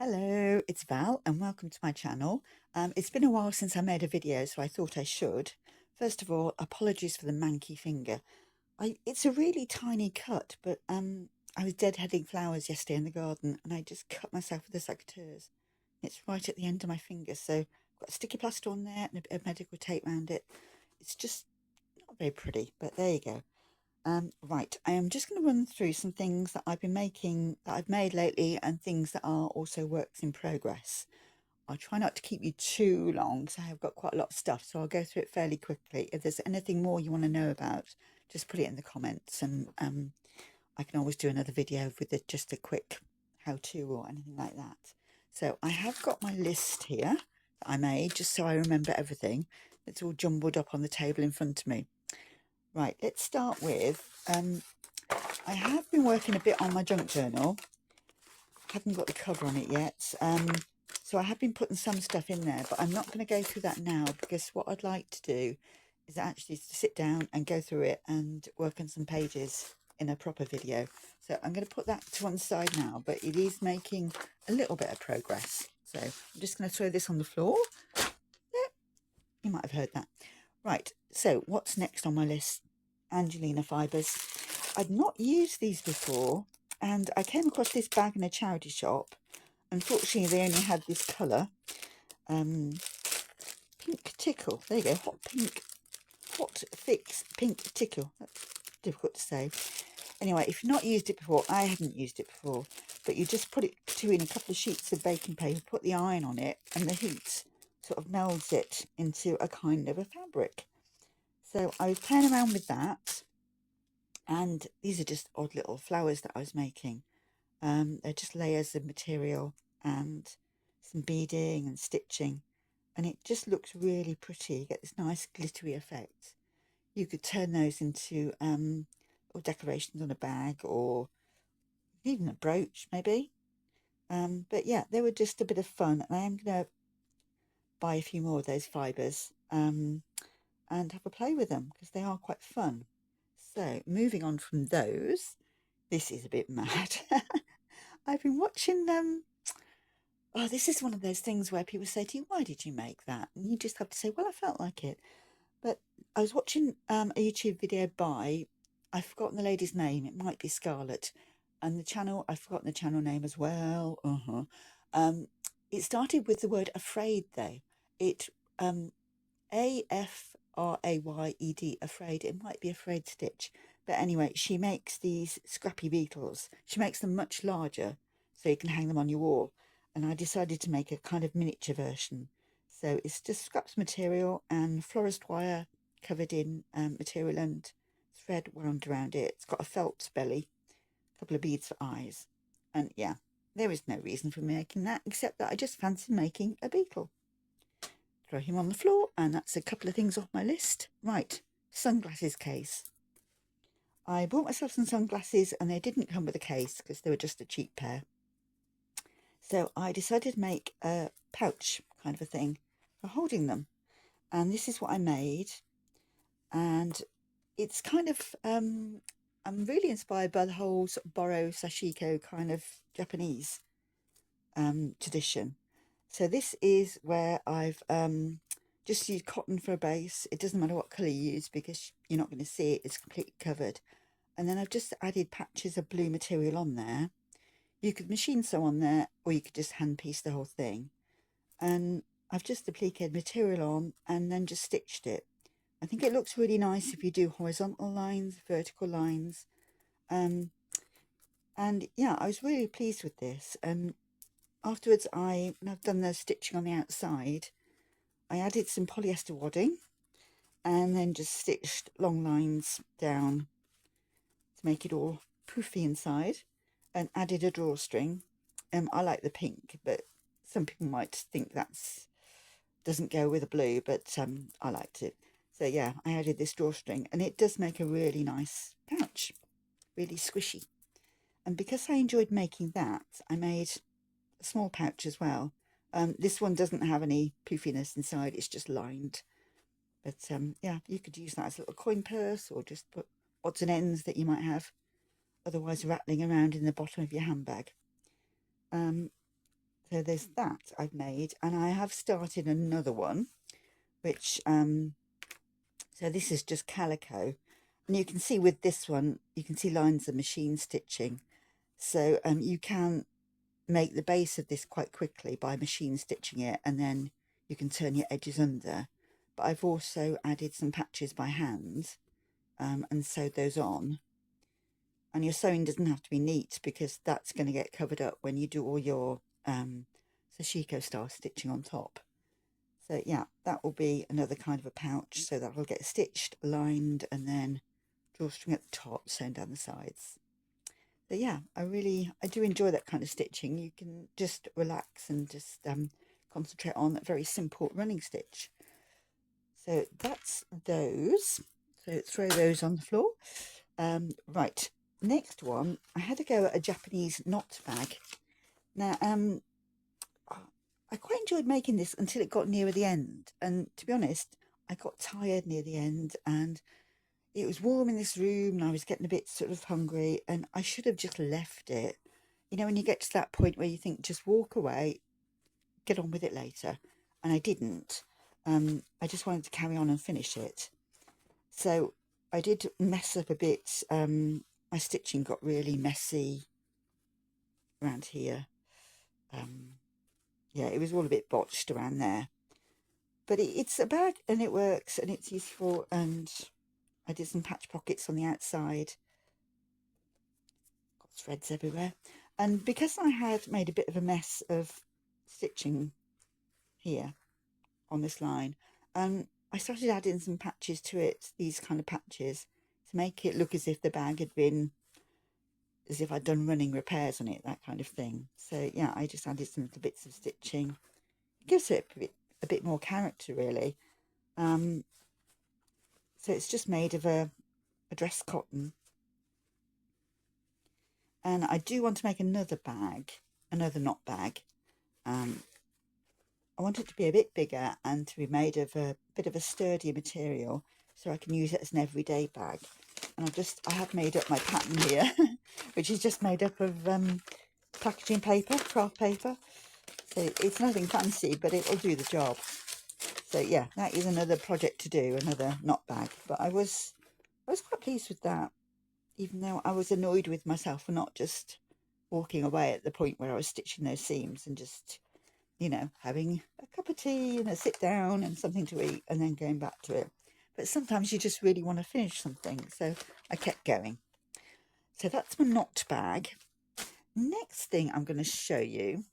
Hello, it's Val and welcome to my channel. It's been a while since I made a video, so I thought I should. First of all, apologies for the manky finger. It's a really tiny cut, but I was deadheading flowers yesterday in the garden and I just cut myself with a secateurs. It's right at the end of my finger, so I've got sticky plaster on there and a bit of medical tape around it. It's just not very pretty, but there you go. Right, I am just going to run through some things that I've been making, that I've made lately, and things that are also works in progress. I'll try not to keep you too long because I have got quite a lot of stuff, so I'll go through it fairly quickly. If there's anything more you want to know about, just put it in the comments, and I can always do another video with just a quick how-to or anything like that. So I have got my list here that I made, just so I remember everything. It's all jumbled up on the table in front of me. Right, let's start with, I have been working a bit on my junk journal. Haven't got the cover on it yet. So I have been putting some stuff in there, but I'm not going to go through that now because what I'd like to do is actually to sit down and go through it and work on some pages in a proper video. So I'm going to put that to one side now, but it is making a little bit of progress. So I'm just going to throw this on the floor. Yeah, you might have heard that. Right, so what's next on my list? Angelina fibres. I'd not used these before, and I came across this bag in a charity shop. Unfortunately, they only had this colour. Pink tickle. There you go, hot fix pink tickle. That's difficult to say. Anyway, if you've not used it before, I hadn't used it before, but you just put it between a couple of sheets of baking paper, put the iron on it, and the heat sort of melds it into a kind of a fabric. So I was playing around with that, and these are just odd little flowers that I was making. They're just layers of material and some beading and stitching, and it just looks really pretty. You get this nice glittery effect. You could turn those into or decorations on a bag or even a brooch maybe. But yeah, they were just a bit of fun, and I am going to buy a few more of those fibres and have a play with them because they are quite fun. So moving on from those, this is a bit mad. I've been watching oh, this is one of those things where people say to you, why did you make that? And you just have to say, well, I felt like it. But I was watching a YouTube video by, I've forgotten the lady's name, it might be Scarlett, and the channel, I've forgotten the channel name as well. It started with the word afraid though. It AFRAYED, afraid. It might be afraid stitch, but anyway, she makes these scrappy beetles. She makes them much larger so you can hang them on your wall, and I decided to make a kind of miniature version. So it's just scraps material and florist wire covered in material and thread wound around it. It's got a felt belly, a couple of beads for eyes, and yeah, there is no reason for me making that except that I just fancy making a beetle. Throw him on the floor, and that's a couple of things off my list. Right, sunglasses case. I bought myself some sunglasses and they didn't come with a case because they were just a cheap pair. So I decided to make a pouch kind of a thing for holding them. And this is what I made. And it's kind of, I'm really inspired by the whole sort of borrow Sashiko kind of Japanese tradition. So this is where I've just used cotton for a base. It doesn't matter what colour you use because you're not going to see it. It's completely covered. And then I've just added patches of blue material on there. You could machine sew on there, or you could just hand piece the whole thing. And I've just appliqued material on and then just stitched it. I think it looks really nice if you do horizontal lines, vertical lines. And yeah, I was really pleased with this. And afterwards, when I've done the stitching on the outside, I added some polyester wadding and then just stitched long lines down to make it all poofy inside, and added a drawstring. I like the pink, but some people might think that's doesn't go with the blue, but I liked it. So yeah, I added this drawstring and it does make a really nice pouch, really squishy. And because I enjoyed making that, I made a small pouch as well. This one doesn't have any poofiness inside, it's just lined. But yeah, you could use that as a little coin purse or just put odds and ends that you might have otherwise rattling around in the bottom of your handbag. So there's that I've made, and I have started another one, which so this is just calico, and you can see with this one, you can see lines of machine stitching. So you can make the base of this quite quickly by machine stitching it, and then you can turn your edges under. But I've also added some patches by hand and sewed those on. And your sewing doesn't have to be neat, because that's going to get covered up when you do all your Sashiko style stitching on top. So yeah, that will be another kind of a pouch, so that will get stitched, lined, and then drawstring at the top, sewn down the sides. So yeah, I do enjoy that kind of stitching. You can just relax and just concentrate on a very simple running stitch. So that's those. So throw those on the floor. Right, next one, I had to go at a Japanese knot bag. Now, I quite enjoyed making this until it got nearer the end. And to be honest, I got tired near the end, and it was warm in this room, and I was getting a bit sort of hungry, and I should have just left it. You know, when you get to that point where you think, just walk away, get on with it later. And I didn't. I just wanted to carry on and finish it. So I did mess up a bit. My stitching got really messy around here. Yeah, it was all a bit botched around there. But it's a bag, and it works, and it's useful, and I did some patch pockets on the outside. Got threads everywhere. And because I had made a bit of a mess of stitching here on this line, I started adding some patches to it, these kind of patches, to make it look as if the bag had been, as if I'd done running repairs on it, that kind of thing. So yeah, I just added some little bits of stitching. It gives it a bit more character, really. So it's just made of a dress cotton. And I do want to make another bag, another knot bag. I want it to be a bit bigger and to be made of a bit of a sturdier material, so I can use it as an everyday bag. And I have made up my pattern here, which is just made up of packaging paper, craft paper. So it's nothing fancy, but it'll do the job. So yeah, that is another project to do, another knot bag. But I was quite pleased with that, even though I was annoyed with myself for not just walking away at the point where I was stitching those seams and just, you know, having a cup of tea and a sit down and something to eat and then going back to it. But sometimes you just really want to finish something, so I kept going. So that's my knot bag. Next thing I'm going to show you,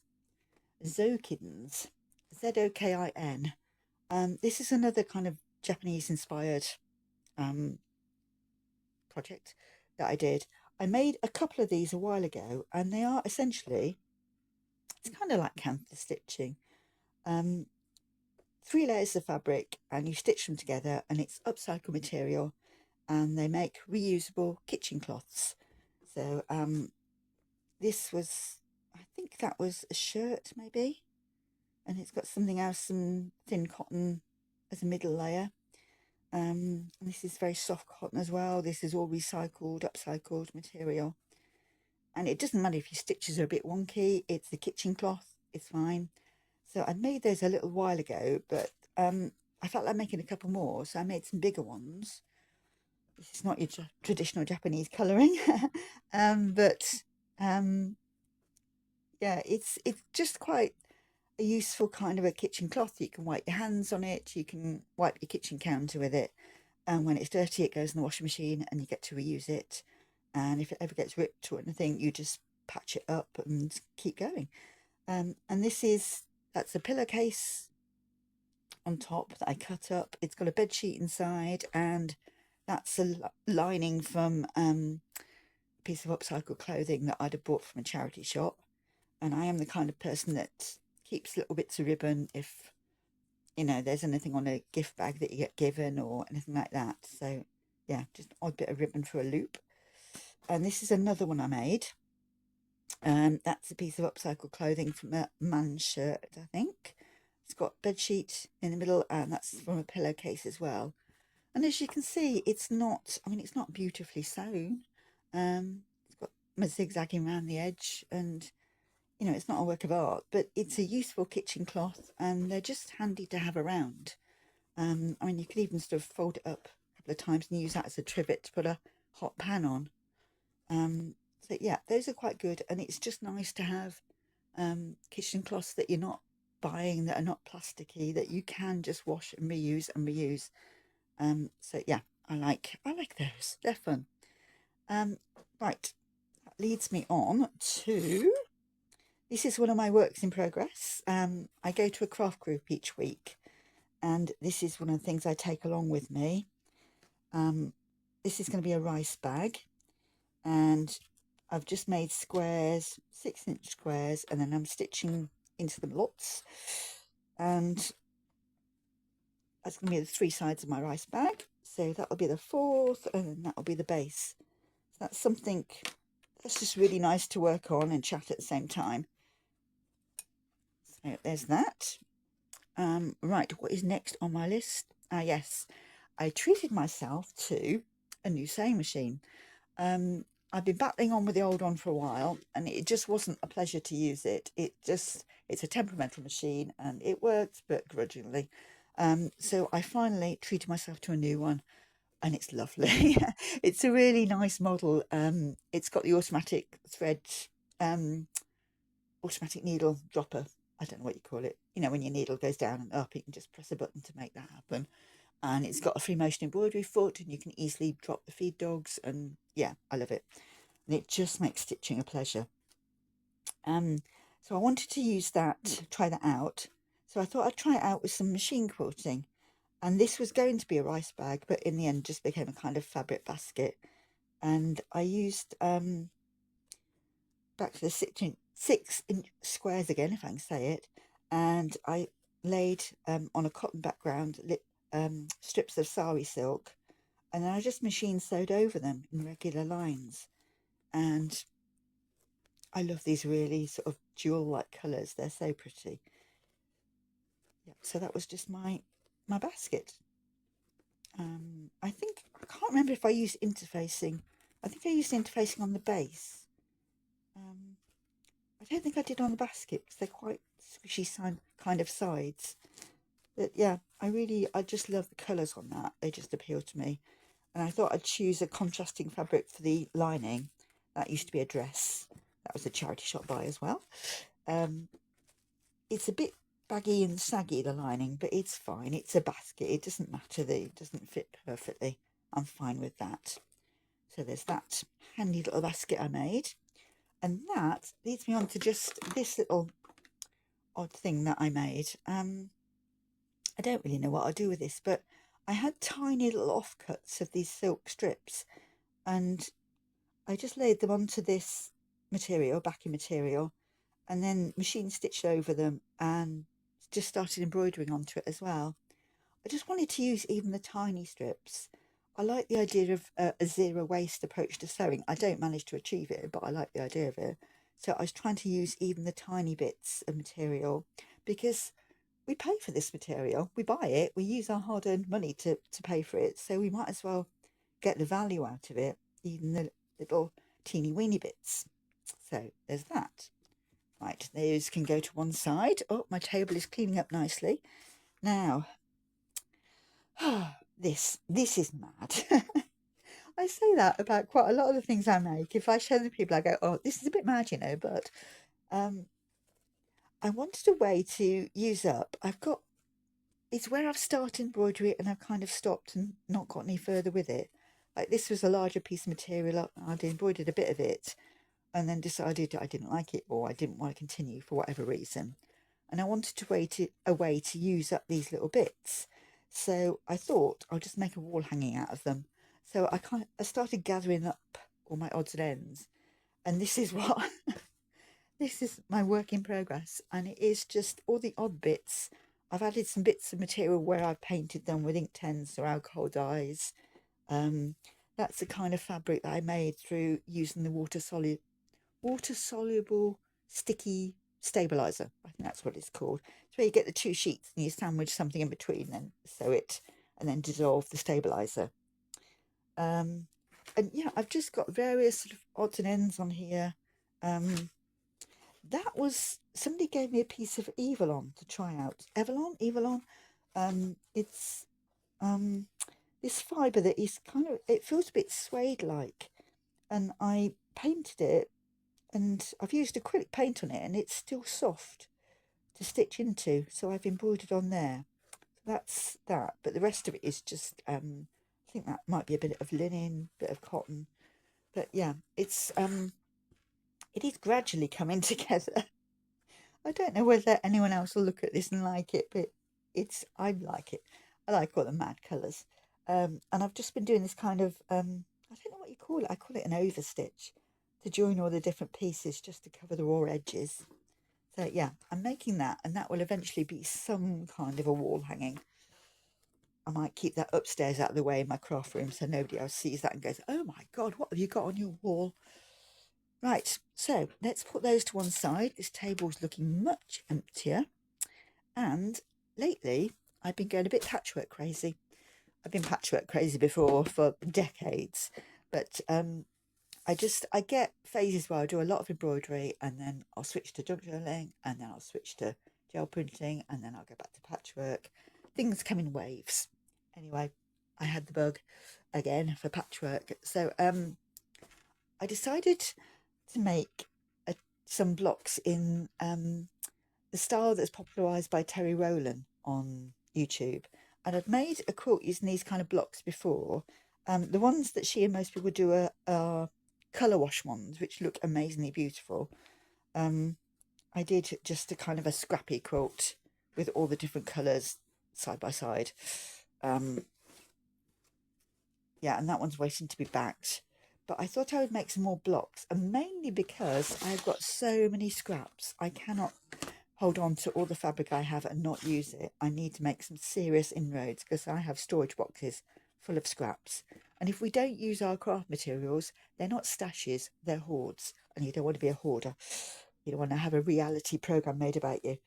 Zokiddens, Zokin. This is another kind of Japanese inspired project that I did. I made a couple of these a while ago, and they are essentially, it's kind of like canvas stitching. 3 layers of fabric, and you stitch them together, and it's upcycled material, and they make reusable kitchen cloths. So this was, I think that was a shirt maybe, and it's got something else, some thin cotton as a middle layer. This is very soft cotton as well. This is all recycled, upcycled material, and it doesn't matter if your stitches are a bit wonky, it's the kitchen cloth, it's fine. So I made those a little while ago, but I felt like making a couple more, so I made some bigger ones. This is not your traditional Japanese colouring, but yeah, it's just quite a useful kind of a kitchen cloth. You can wipe your hands on it, you can wipe your kitchen counter with it, and when it's dirty it goes in the washing machine and you get to reuse it. And if it ever gets ripped or anything, you just patch it up and keep going. And that's a pillowcase on top that I cut up. It's got a bed sheet inside, and that's a lining from a piece of upcycled clothing that I'd have bought from a charity shop. And I am the kind of person that keeps little bits of ribbon if, you know, there's anything on a gift bag that you get given or anything like that. So yeah, just an odd bit of ribbon for a loop. And this is another one I made. That's a piece of upcycled clothing from a man's shirt, I think. It's got bed sheet in the middle, and that's from a pillowcase as well. And as you can see, it's not, I mean, it's not beautifully sewn. It's got zigzagging around the edge, and you know, it's not a work of art, but it's a useful kitchen cloth, and they're just handy to have around. I mean, you could even sort of fold it up a couple of times and use that as a trivet to put a hot pan on. So yeah, those are quite good, and it's just nice to have kitchen cloths that you're not buying, that are not plasticky, that you can just wash and reuse and reuse. So yeah, I like those. They're fun. Um, right, that leads me on to, this is one of my works in progress. I go to a craft group each week, and this is one of the things I take along with me. This is going to be a rice bag, and I've just made squares, 6-inch squares, and then I'm stitching into them lots. And that's going to be the 3 sides of my rice bag. So that will be the 4th, and then that will be the base. So that's something that's just really nice to work on and chat at the same time. So there's that. Right, what is next on my list? Yes, I treated myself to a new sewing machine. I've been battling on with the old one for a while, and it just wasn't a pleasure to use it. It's a temperamental machine, and it works, but grudgingly. So I finally treated myself to a new one, and it's lovely. It's a really nice model. It's got the automatic thread, automatic needle dropper. I don't know what you call it. You know, when your needle goes down and up, you can just press a button to make that happen. And it's got a free motion embroidery foot, and you can easily drop the feed dogs. And yeah, I love it. And it just makes stitching a pleasure. So I wanted to use that, try that out. So I thought I'd try it out with some machine quilting. And this was going to be a rice bag, but in the end just became a kind of fabric basket. And I used back to the 6-inch squares again, if I can say it, and I laid on a cotton background strips of sari silk, and then I just machine sewed over them in regular lines. And I love these really sort of jewel-like colours. They're so pretty. Yeah, so that was just my basket. I think, I can't remember if I used interfacing. I think I used interfacing on the base. I don't think I did on the basket because they're quite squishy kind of sides. But yeah, I just love the colours on that. They just appeal to me. And I thought I'd choose a contrasting fabric for the lining. That used to be a dress. That was a charity shop buy as well. It's a bit baggy and saggy, the lining, but it's fine. It's a basket. It doesn't matter that it doesn't fit perfectly. I'm fine with that. So there's that handy little basket I made. And that leads me on to just this little odd thing that I made. I don't really know what I'll do with this, but I had tiny little offcuts of these silk strips, and I just laid them onto this material, backing material, and then machine stitched over them and just started embroidering onto it as well. I just wanted to use even the tiny strips. I like the idea of a zero waste approach to sewing. I don't manage to achieve it, but I like the idea of it. So I was trying to use even the tiny bits of material, because we pay for this material, we buy it, we use our hard-earned money to pay for it, so we might as well get the value out of it, even the little teeny weeny bits. So there's that. Right, those can go to one side. Oh, my table is cleaning up nicely. Now, this is mad. I say that about quite a lot of the things I make. If I show them to people, I go, oh, this is a bit mad, you know, but I wanted a way to use up. It's where I've started embroidery and I've kind of stopped and not got any further with it. Like, this was a larger piece of material. I'd embroidered a bit of it and then decided I didn't like it, or I didn't want to continue for whatever reason. And I wanted a way to use up these little bits. So I thought I'll just make a wall hanging out of them. So I started gathering up all my odds and ends. And this is what this is my work in progress, and it is just all the odd bits. I've added some bits of material where I've painted them with Inktense or alcohol dyes. That's the kind of fabric that I made through using the water soluble sticky stabilizer. I think that's what it's called. It's where you get the 2 sheets and you sandwich something in between, then sew it, and then dissolve the stabilizer. And yeah, I've just got various sort of odds and ends on here. that was, somebody gave me a piece of Evelyn to try out. Evelyn. It's this fibre that is kind of, it feels a bit suede like, and I painted it, and I've used acrylic paint on it, and it's still soft to stitch into, so I've embroidered on there. That's that, but the rest of it is just I think that might be a bit of linen, bit of cotton, but yeah, it is gradually coming together. I don't know whether anyone else will look at this and like it, but I like it. I like all the mad colours. And I've just been doing this kind of I don't know what you call it. I call it an overstitch to join all the different pieces just to cover the raw edges. So yeah, I'm making that, and that will eventually be some kind of a wall hanging. I might keep that upstairs out of the way in my craft room so nobody else sees that and goes, "Oh my God, what have you got on your wall?" Right, so let's put those to one side. This table's looking much emptier. And lately, I've been going a bit patchwork crazy. I've been patchwork crazy before for decades, but I get phases where I do a lot of embroidery, and then I'll switch to junk journaling, and then I'll switch to gel printing, and then I'll go back to patchwork. Things come in waves. Anyway, I had the bug again for patchwork, so I decided to make some blocks in the style that's popularised by Terry Rowland on YouTube. And I'd made a quilt using these kind of blocks before. The ones that she and most people do are colour wash ones, which look amazingly beautiful. I did just a kind of a scrappy quilt with all the different colours side by side. Yeah, and that one's waiting to be backed. But I thought I would make some more blocks, and mainly because I've got so many scraps. I cannot hold on to all the fabric I have and not use it. I need to make some serious inroads because I have storage boxes full of scraps. And if we don't use our craft materials, they're not stashes, they're hoards. And you don't want to be a hoarder. You don't want to have a reality program made about you.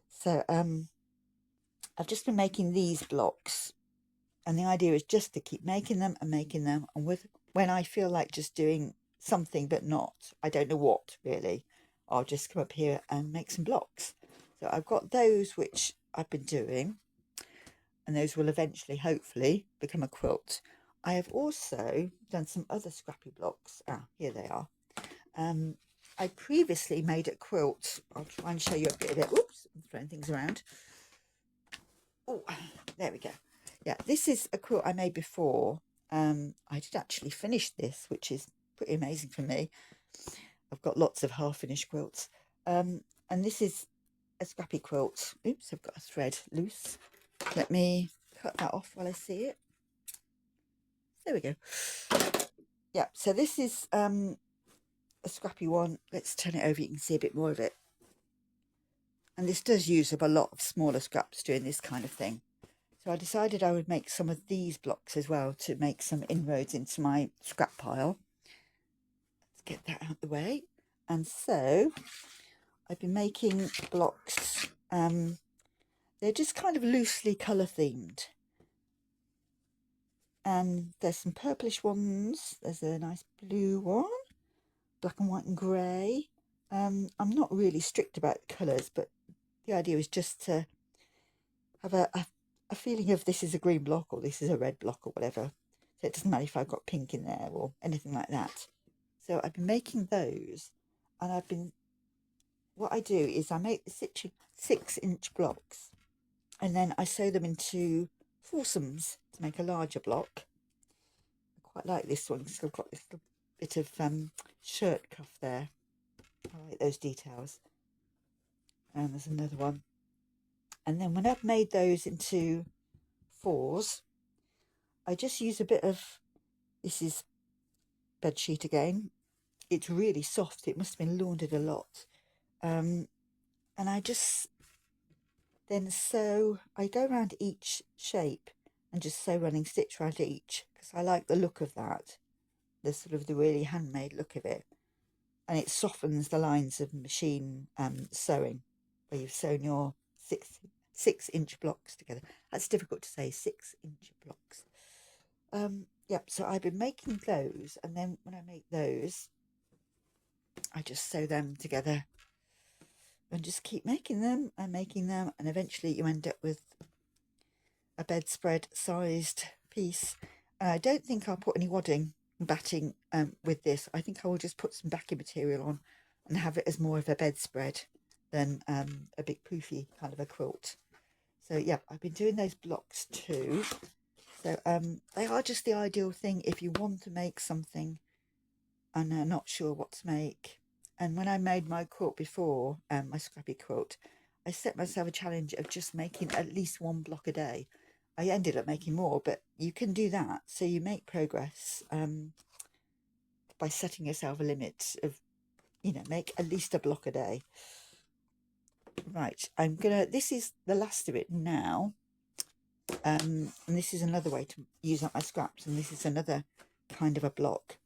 So I've just been making these blocks. And the idea is just to keep making them. And when I feel like just doing something but not, I don't know what really, I'll just come up here and make some blocks. So I've got those which I've been doing, and those will eventually, hopefully, become a quilt. I have also done some other scrappy blocks. Here they are. I previously made a quilt. I'll try and show you a bit of it. Oops, I'm throwing things around. Oh, there we go. Yeah, this is a quilt I made before. I did actually finish this, which is pretty amazing for me. I've got lots of half-finished quilts. And this is a scrappy quilt. Oops, I've got a thread loose. Let me cut that off while I see it. There we go. Yeah, so this is a scrappy one. Let's turn it over, you can see a bit more of it. And this does use up a lot of smaller scraps doing this kind of thing. So I decided I would make some of these blocks as well to make some inroads into my scrap pile. Let's get that out of the way. And so I've been making blocks. They're just kind of loosely colour themed. And there's some purplish ones. There's a nice blue one, black and white and grey. I'm not really strict about colours, but the idea is just to have a feeling of this is a green block or this is a red block or whatever. So it doesn't matter if I've got pink in there or anything like that. So I've been making those, and what I do is I make the 6-inch blocks, and then I sew them into foursomes to make a larger block. I quite like this one because I've got this little bit of shirt cuff there. I like those details. And there's another one. And then when I've made those into 4s, I just use a bit of, this is bedsheet again. It's really soft. It must have been laundered a lot. And I just then sew, I go around each shape and just sew running stitch around each because I like the look of that, the sort of the really handmade look of it, and it softens the lines of machine sewing where you've sewn your 6-inch blocks together. That's difficult to say, 6-inch blocks. Yep, so I've been making those, and then when I make those, I just sew them together and just keep making them and making them, and eventually you end up with a bedspread sized piece. I don't think I'll put any wadding batting with this. I think I will just put some backing material on and have it as more of a bedspread than a big poofy kind of a quilt. So yeah, I've been doing those blocks too. So they are just the ideal thing if you want to make something and are not sure what to make. And when I made my quilt before, my Scrappy quilt, I set myself a challenge of just making at least one block a day. I ended up making more, but you can do that. So you make progress by setting yourself a limit of, make at least a block a day. Right, this is the last of it now. And this is another way to use up my scraps, and this is another kind of a block.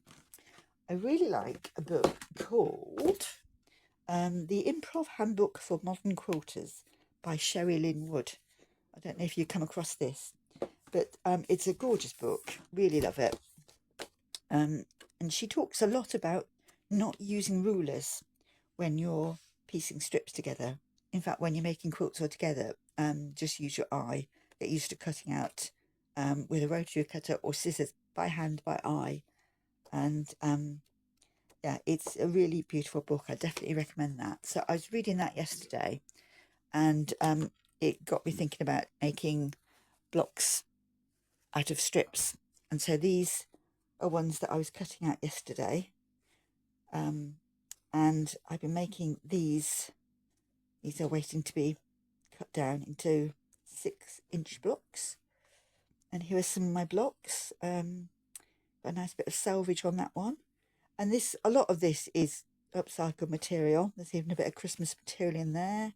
I really like a book called The Improv Handbook for Modern Quilters by Sherry Lynn Wood. I don't know if you come across this, but it's a gorgeous book. Really love it. And she talks a lot about not using rulers when you're piecing strips together. In fact, when you're making quilts all together, just use your eye. Get used to cutting out with a rotary cutter or scissors by hand, by eye. And yeah, it's a really beautiful book. I definitely recommend that. So I was reading that yesterday, and it got me thinking about making blocks out of strips. And so these are ones that I was cutting out yesterday. And I've been making these. These are waiting to be cut down into 6-inch blocks. And here are some of my blocks. A nice bit of selvage on that one. And a lot of this is upcycled material. There's even a bit of Christmas material in there.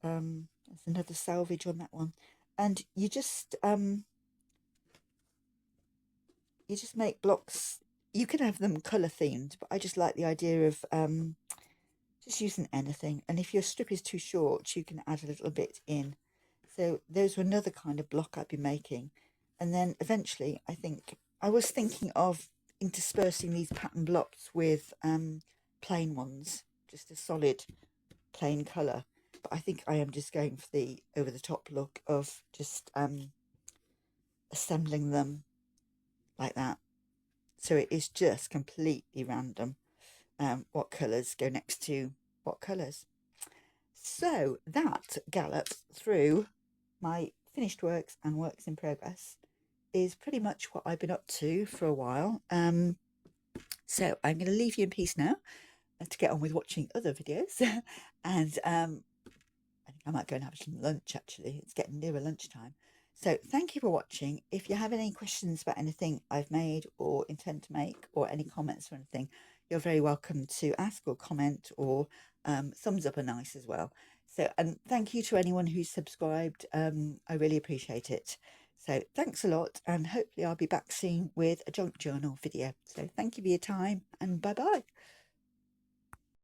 There's another selvage on that one. And you just make blocks. You can have them colour themed, but I just like the idea of just using anything. And if your strip is too short, you can add a little bit in. So those were another kind of block I'd be making. And then eventually, I was thinking of interspersing these pattern blocks with plain ones, just a solid plain colour. But I think I am just going for the over-the-top look of just assembling them like that. So it is just completely random what colours go next to what colours. So that gallop through my finished works and works in progress is pretty much what I've been up to for a while. So I'm going to leave you in peace now to get on with watching other videos. And I think I might go and have some lunch, actually. It's getting nearer lunchtime. So thank you for watching. If you have any questions about anything I've made or intend to make, or any comments or anything, you're very welcome to ask or comment, or thumbs up are nice as well. So, and thank you to anyone who's subscribed. I really appreciate it. So thanks a lot, and hopefully I'll be back soon with a junk journal video. So thank you for your time, and bye bye.